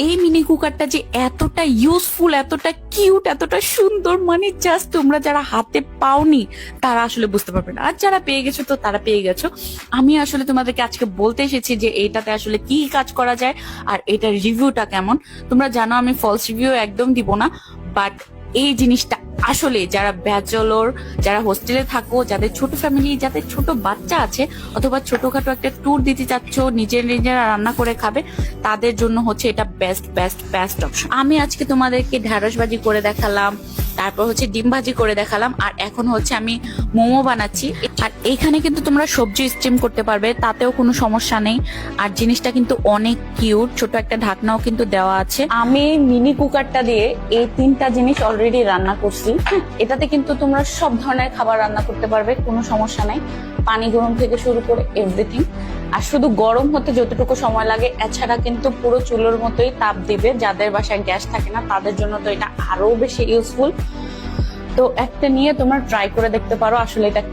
এই মিনি কুকারটা যে এতটা ইউজফুল, এতটা কিউট, এতটা সুন্দর, মানে জাস্ট তোমরা যারা হাতে পাওনি তারা আসলে বুঝতে পারবে না, আর যারা পেয়ে গেছো তো তারা পেয়ে গেছো। আমি আসলে তোমাদেরকে আজকে বলতে এসেছি যে এইটাতে আসলে কি কাজ করা যায় আর এটার রিভিউটা কেমন। তোমরা জানো আমি ফলস রিভিউ একদম দিব না, বাট এই জিনিসটা আসলে যারা ব্যাচেলর, যারা হোস্টেলে থাকো, যাদের ছোট ফ্যামিলি, যাদের ছোট বাচ্চা আছে, অথবা ছোটখাটো একটা ট্যুর দিতে চাচ্ছ, নিজের নিজেরা রান্না করে খাবে, তাদের জন্য হচ্ছে এটা বেস্ট বেস্ট বেস্ট অপশন। আমি আজকে তোমাদেরকে ঢ্যাঁড়স ভাজি করে দেখালাম, তারপর হচ্ছে ডিম ভাজি করে দেখালাম, আর এখন হচ্ছে আমি মোমো বানাচ্ছি। আর এখানে কিন্তু তোমরা সবজি স্টিম করতে পারবে, তাতেও কোনো সমস্যা নেই। আর জিনিসটা কিন্তু অনেক কিউট, ছোট একটা ঢাকনাও কিন্তু দেওয়া আছে। আমি মিনি কুকারটা দিয়ে এই তিনটা জিনিস অলরেডি রান্না করছি। এটাতে কিন্তু তোমরা সব ধরনের খাবার রান্না করতে পারবে, কোনো সমস্যা নাই। পানি গরম থেকে শুরু করে এভরিথিং। আর শুধু গরম হতে যতটুকু সময় লাগে, এছাড়া কিন্তু পুরো চুলোর মতোই তাপ দিবে। যাদের বাসায় গ্যাস থাকে না তাদের জন্য তো এটা আরো বেশি ইউজফুল। তো একটা নিয়ে তোমরা ট্রাই করে দেখতে পারো আসলে এটা